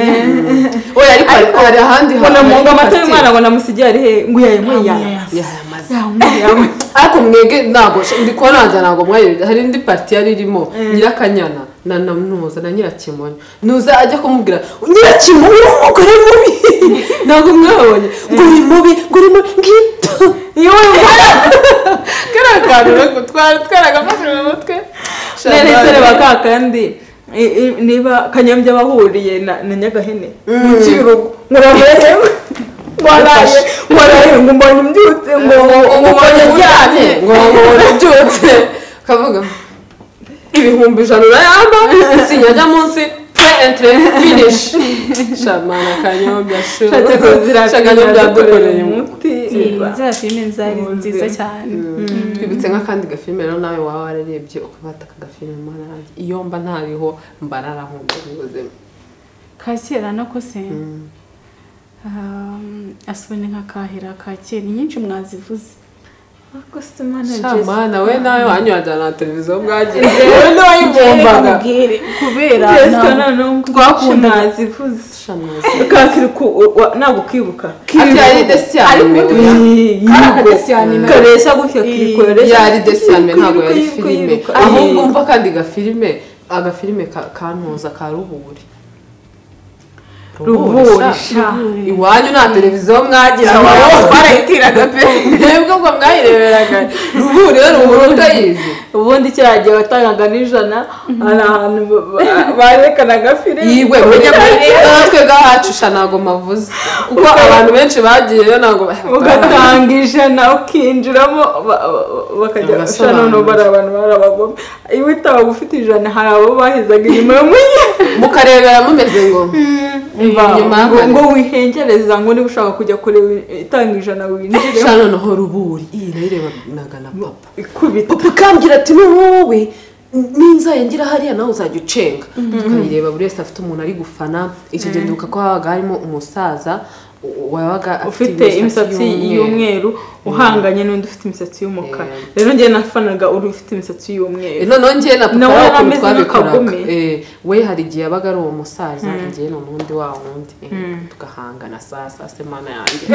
oya ariko hari ahandi ngo amata y'umwana ngo namusigiye ari he ngo yayanyweye ariko mwege ntabwo ndi kubona ntabwo mwayo hari indi parti yari irimo Nyirakanyana na Nuza na Nyirakimonyo Nuza ajya kumubwira Nyirakimonyo umugore mubi ntabwo mwabonye ngo uri mubi ngito yewe karakana rego twaragafashe mu mutwe nere bakakandi niba Kanyombya bahuriye na Nyagahene mu kirugo ngurabere waraye ngo mbonye mbyutse ngo mbonye cyane ngo mbyutse kavuga ibihumbi 100 urayamba sinyajya munsi pre-entry finish shamana Kanyombya Kanyombya dukoreye umuti za filime nzari nziza cyane twibutse nk'akandi gafilme rero nawe wawe wararebye ukabata kagafilme mwanaraje iyo mba ntariho mbararahunze ubuzima kakera nako se asubene nk'akahera kakera nyinshi mwazivuze shamana we nawe wanywaga na televiziyo bwagiye we n'uwayivumbaga kubera twakunda nazivuze ntabwo ukibuka yari desiyane kareshya gutya yari desiyane ntabwo yari filime ahubwo mva kandi agafilime kantuza ka Ruburisha iwanyu nta televiziyo mwagira twarayitiraga pe mwebwe ngo mwayireberaga Ruburi rero utayizi ubundi cyagiye watangaga n'ijana ari ahantu barekanaga filime yiwe natwe gahacusha ntabwo mavuze kuko abantu benshi bagiyeyo ntabwo ugatanga ijana ukinjiramo bakajya gusa noneho bari abantu barabagome iyo utabaga ufite ijana hari abo bahizaga inyuma y'umujyi mukarebera mumeze ngo ngo wihengereza ngo niba ushaka kujya kureba itanga ijana winjire shano noho Ruburi iyi nayirebanaga na papa ikubita papa kambwira ati wowe ninzaye ngira hariya nawe uzajya ucenga tukayireba buri wese afite umuntu ari gufana icyo gihe nduka ko habaga harimo umusaza wabaga ufite imisatsi y'umweru uhanganye n'undi ufite imisatsi y'umukara rero njye nafanaga uri ufite imisatsi y'umweru noneho njye na papa twabikoraga we hari igihe yabaga ari uwo musaza njye n'undi wa wundi tugahangana sasa semana yanjye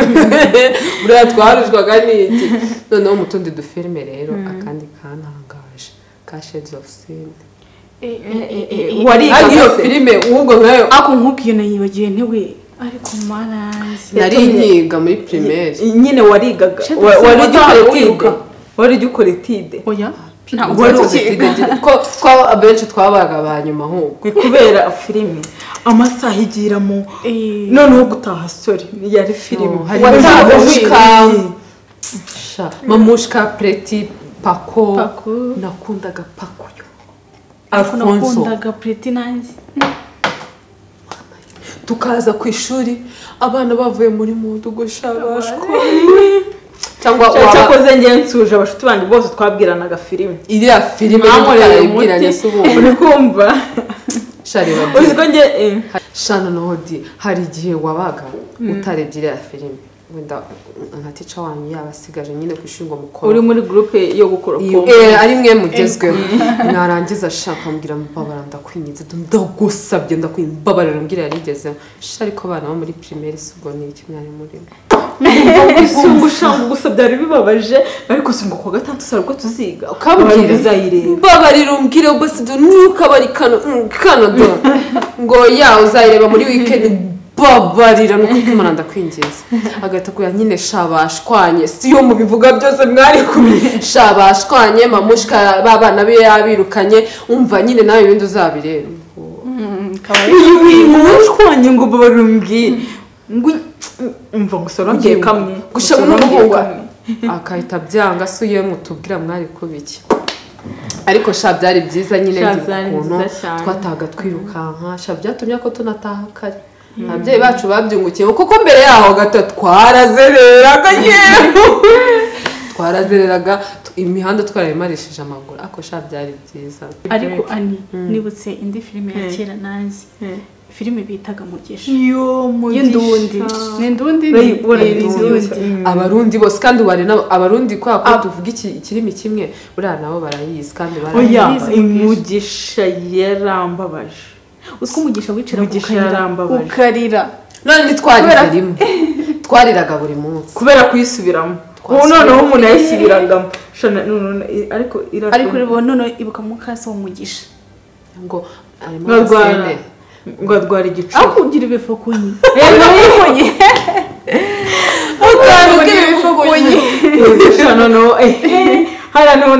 buriya twarujwaga n'iki noneho mu tundi dufilme rero akandi kantangaje ka Shades of Sin wariga iyo filime ubwo nkayo ako nkubwiye nayibagiye ntewe ariko maranzi nari nyiga muri primaire nyine warigaga wari ujya ukora etide oya ko abenshi twabaga abanyuma ahubwo kubera filime amasaha igiramo noneho gutaha story yari filime Mamushka Preti Paco nakundaga Paco Alfonso nakundaga Preti nanjye tukaza ku ishuri abana bavuye muri mudu gushabashwa cyangwa cyakoze ngensuje abashuti bandi bose twabwiranaga filime iriya filime y'ibwiranye s'ubundi uri kumva shareba uziko nge shana nodi hari igihe wabaga utarebye iriya filime wenda nka teacher wanyu yabasigaje nyine kwishingwa mukoro uri muri groupe yo gukora ari mwe mugezweho narangiza ashaka mbwira mbabara ndakwinyize ndagusabye ndakwimbabarira mbwira yarigeze ariko abana bo muri primaire subwo ni ikimyanya muri isungusha gusa byari bibabaje ariko singo kwa gatatu sarubwo tuziga ukabwira uzayireba babarira umbwire bose nuko bari Canada ngo ya uzayireba muri weekend babarira nuko Imana ndakwingiza agata ko nyine shabashwanye siyo mu bivuga byose mwari kumwe shabashwanye mamushka babana be yabirukanye umva nyine nawe ibindi uzabireba uyu mushwanye ngo babarumbwire ngo umva gusorongiye kamwe gushaka n'umuhungu akahita byanga suye mutubwira mwari ko biki ariko sha byari byiza nyine ndikuntu twataga twirukanka sha byatumye ko tunataha kare ababyeyi bacu babyungukiye kuko mbere yaho gato twarazereraga imihanda twarayimarishije amaguru ako sha byari byiza ariko ani nibutse indi filime ya kera nanjye filime bitaga Mugisha y'indundi abarundi bose kandi bari abarundi kwa ko tuvuga ikirimi kimwe buriya nabo barayizi kandi barayizi Mugisha yarambabaje usko Mugisha wicira yarambabaje ukarira none ntitwarize rimwe twariraga buri munsi kubera kuyisubiramo noneho umuntu yayisubiragamo ariko rero none ibuka mukase wo Mugisha ngo arimo sene ngo adwara igicucu akugira ibifokunyi yifonye ukugira ibifokunyi no hara no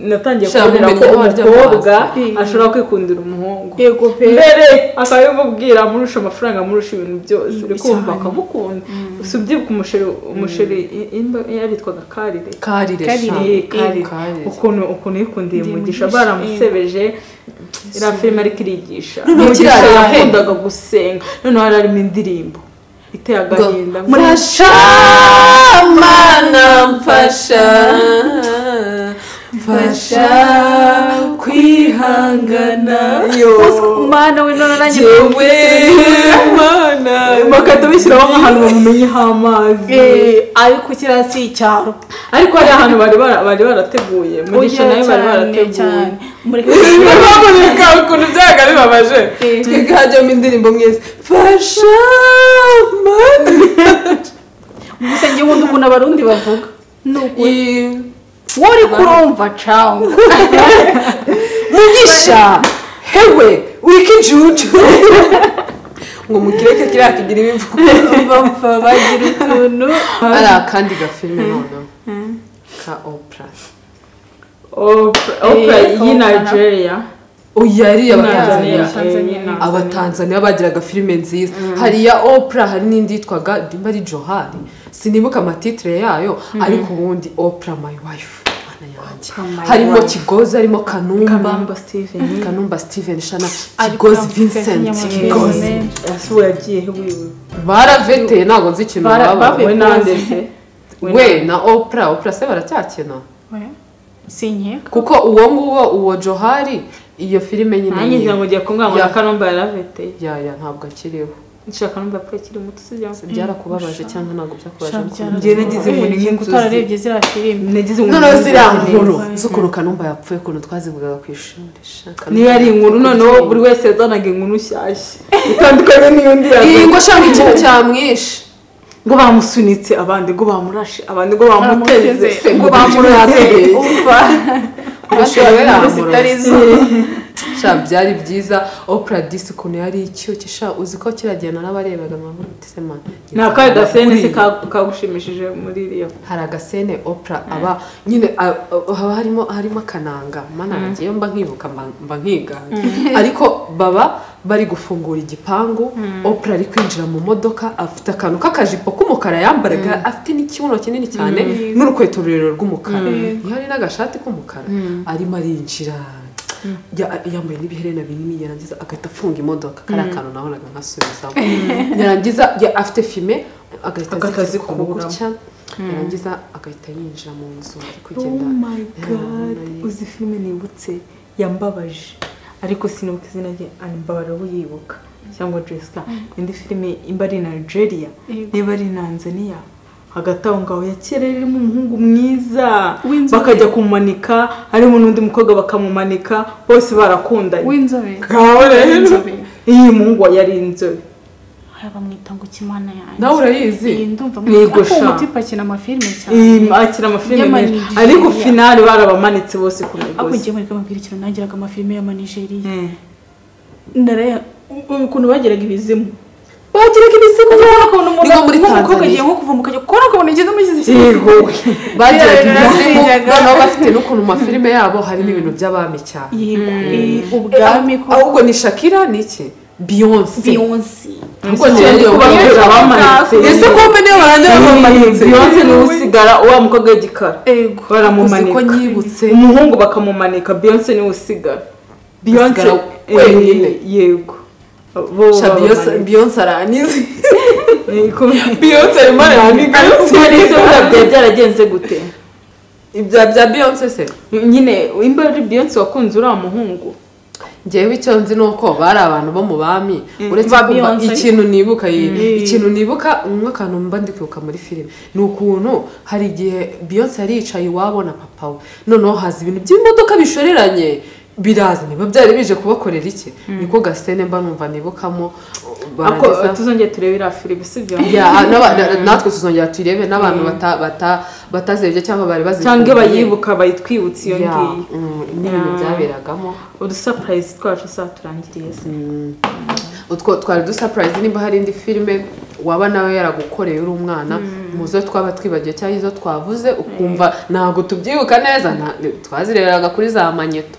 natangiye kubona ko umukobwa ashobora kwikundira umuhungu yego pe mbere akabimubwira amurusha amafaranga amurusha ibintu byose uri kumva akamukunda usubyibuka umusheri yaritwaga Karire ukuntu yikundiye Mugisha baramusebeje ira filime ariko irigisha Mugisha yakundaga gusenga none harimo indirimbo iteye agahinda murasha mana mfasha kwihangana mana we none nanjye mana bakata bishyiraho nk'ahantu bamumenyeho amazi ariko kirasi icyaro ariko hari ahantu bari barateguye Mugisha nawe bari barateguye mureka ukuntu byaga bibabaje twige hajyamo indirimbo mwese fasha mana gusa njye wundi ukuntu abarundi bavuga wari kurumva cawo Mugisha hewe wikijuju ngo mukireke kirakigira ibivuga bapfa bagira utuntu ari akandi gafilme none ka Oprah y'Nigeria yari abatanzania bagiraga filime nziza hari ya Oprah hari n'indi yitwaga Dimba ari Johari sinibuka amatitre yayo ariko ubundi Oprah my wife harimo Kigozi harimo Kanumba Steven Shana Kigozi Vincent Kigozi asuwe yagiye wiwe baraveteye nago nzi ikintu babawe nandese we na Oprah se baracyakina sinye kuko uwo Johari iyo filime nyine nanjye ngo giye kumwanga na Kanumba yaraveteye ntabwo akiriho nshaka Kanumba yapfuye kiri muto sijya byarakubabaje cyangwa ntabwo byakubabaje ngiye nagize ngo ni nk'inzu utararebye zira filime nagize ngo none zira nkuru z'ukuntu Kanumba yapfuye kuntu twazivugaga ku ishuri niyo ari inkuru noneho buri wese yazanaga inkuru nshyashya itandukanye n'iyundi iyi ngo shaka ikintu cyamwishe ngo bamusunitse abandi ngo bamurashe abandi ngo bamuteze ngo bamurase umva bashobora zitarizo sha byari byiza Oprah disi ukuntu yari icyuki sha uzi ko kiragenda n'abarebaga mwamutesema nta kaye gasene se kagushimishije muri iriya hari agasene Oprah aba nyine haba harimo akananga mana nagiye mba nkibuka mba nkiga ariko baba bari gufungura igipangu Oprah ari kwinjira mu modoka afite akantu k'akajipo k'umukara yambaraga afite n'ikibuno kinini cyane n'urukweto rurerure rw'umukara yari n'agashati k'umukara arimo arinjira yambaye n'ibiherena binini yarangiza agahita afunga imodoka kari akantu nahonaga nkasubizamo yarangiza afite filme agahita azikubura yarangiza agahita yinjira mu nzu kugenda oh my god uzi filme nibutse yambabaje ariko sinibuka izina rye Anibara wibuka cyangwa Jessica indi filme imba ari Nigeria niba ari Tanzania hagati aho ngaho yakireremo umuhungu mwiza bakajya kumumanika harimo n'undi mukobwa bakamumanika bose barakundanye w'inzobe iyi muhungu yari inzobe bamwita ngo Kimana yanjye nawe urayizi ndumva umutipa akina amafilme cyane akina amafilme menshi ariko finale barabamanitse bose ku migozi ahubwo ngiye muri kamabwira ikintu nagiraga amafilme y'Amanigeria ndaraya ukuntu bageraga ibizimu nigo muri Tanzania nko kuva mu kajya kora kubona igeze mu gizi bageraga ibizimu noneho bafite n'ukuntu mu mafilme yabo harimo ibintu by'abami cyane ubwami ko ahubwo ni Shakira niki Beyonce ubwo niyo kubabwira abamanitse ese kombe niyo barangira bamanitse Beyonce ni usigara uwa mukobwa w'igikara baramumanika ko nyibutse umuhungu bakamumanika Beyonce ni usigara Beyonce yego Beyonce aranize Beyonce arimo araniga byaragenze gute ibya Beyonce se nyine imba ari Beyonce wakunze uriya muhungu ngewe icyo nzi nuko bari abantu bo mu bami uretse ikintu nibuka nk'akantu mba ndi kwibuka muri filime ni ukuntu hari igihe Beyonce yari yicaye iwabo na papa we noneho haza ibintu by'imodoka bishoreranye biraza niba byari bije kubakorera iki niko gasene mba numva nibukamo ako tuzongeye turebe iriya filime sibyo natwe tuzongera turebe n'abantu batazebye cyangwa bari bazi cyangwa bayibuka bayitwibutse iyo ngiyo n'ibintu byaberagamo udusurprise twacu turangiriye se utwo twari dusurprise nimba hari indi filime waba nawe yaragukoreye uri umwana muzo twaba twibagiye cyangwa izo twavuze ukumva ntago tubyibuka neza twazireraga kuri za manyeto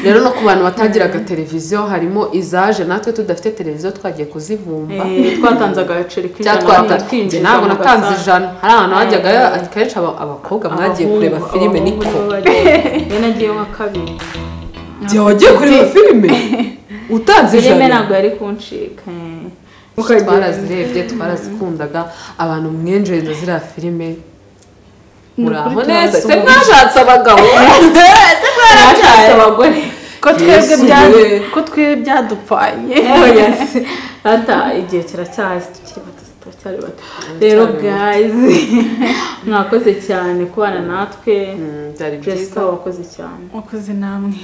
rero no ku bantu batagiraga televiziyo harimo izaje natwe tudafite televiziyo twagiye kuzivumba twatanze agaceri kwinjira ntabwo natanze ijana hari ahantu hajyaga akenshi abakobwa mwagiye kureba filime niko nagiye wa kabiri wagiye kureba filime utanze ijana filime ntabwo yari kuncika twarazirebye twarazikundaga abantu mwenjeza ziriya filime muraho neza se mwashatse abagabo se mwashatse abagore ko twebwe byadupfanye ata igihe kiracyazi turacyari bato rero guys mwakoze cyane kubana natwe Jessica wakoze cyane wakoze namwe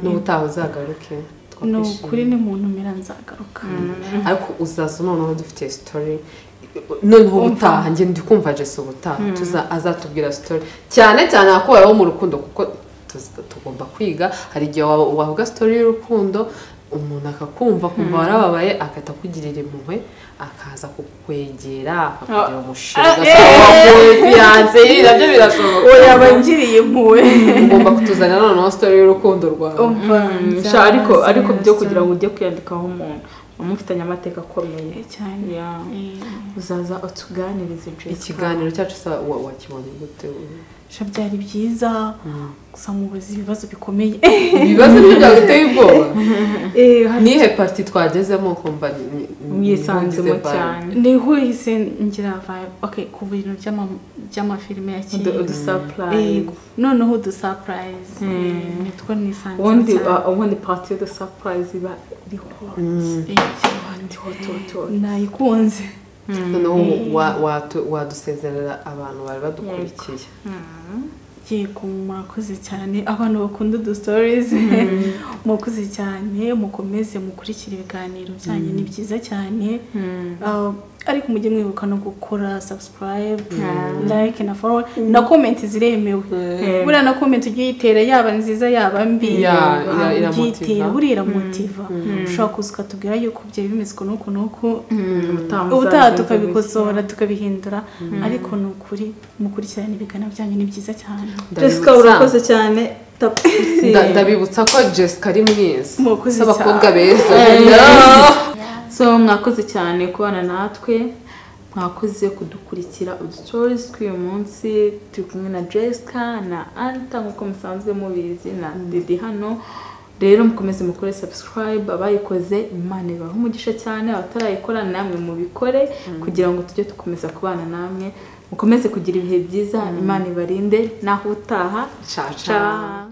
n'ubutaha uzagaruke ni ukuri ni muntu mera nzagaruka ariko uzaza noneho dufite story noneho ubutaha njye ndi kumva Jesse ubutaha azatubwira story cyane akubayeho mu rukundo kuko tugomba kwiga hari igihe wavuga story y'urukundo umuntu akakumva kumva warababaye agahita kugirira impuhwe akaza kukwegera akakugira umushinga fiance nabyo birashoboka yabangiriye impuhwe ugomba kutuzanira noneho story y'urukundo rwawe ariko byo kugira ngo ujye kwiyandikaho umuntu umufitanye amateka akomeye cyane uzaza utuganirize ikiganiro cyacu wakibonye gute byari byiza gusa mubuze ibibazo bikomeye ibibazo byaguteye ubwoba nihe parti twagezemo kumva mwisanzemo cyane niho hise ngira vibe ku bintu by'amafilime ya kera udusurprise noneho udusurprise nitwo nisanze ubundi parti y'udusurprise iba hot nayikunze noneho wadusezerera abantu bari badukurikiye yego murakoze cyane abantu bakunda udu stories mukoze cyane mukomeze mukurikira ibiganiro byanyu ni byiza cyane ariko mujye mwibuka no gukora subscribe like na follow na comment ziremewe buriya na comment ugiye yitera yaba nziza yaba mbi yitera burira motiva ushaka kuzuka tubwira yuko bye bimeze ko nuko ubutaha tukabikosora tukabihindura ariko nukuri mukurikirana ibiganiro byanyu ni byiza cyane Jessica urakoze cyane ndabibutsa ko Jessica ari mwiza s'abakobwa beza so mwakoze cyane kubana natwe mwakoze kudukurikira stories k'uyu munsi turi kumwe na Jessica na Anta nk'uko musanzwe mubizi na Didi hano rero mukomeze mukore subscribe abayikoze Imana ibahe umugisha cyane abatarayikora namwe mubikore kugira ngo tujye tukomeza kubana namwe mukomeze kugira ibihe byiza Imana ibarinde naho utaha ciao